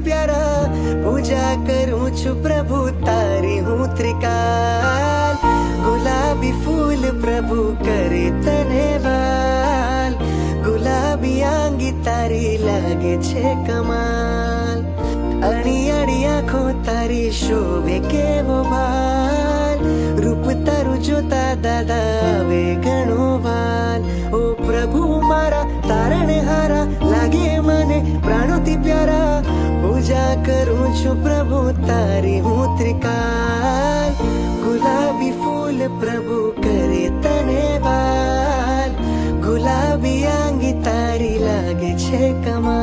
प्यारा पूजा करूं छु प्रभु तारी हूँ त्रिकाल गुलाबी फूल प्रभु करे तने वाल गुलाबी आंगी तारी लागे छे कमाल अड़ी अड़ी आँखों तारी शोभे केवो भाल रूप तारू जोता दादा आवे घणो वाल ओ प्रभु मारा तारणे हारा लागे मने प्राणोथी प्यारा पूजा करूं छु प्रभु तारी हूँ त्रिकाल गुलाबी फूल प्रभु करे तने वाल गुलाबी आंगी तारी लागे छे कमाल।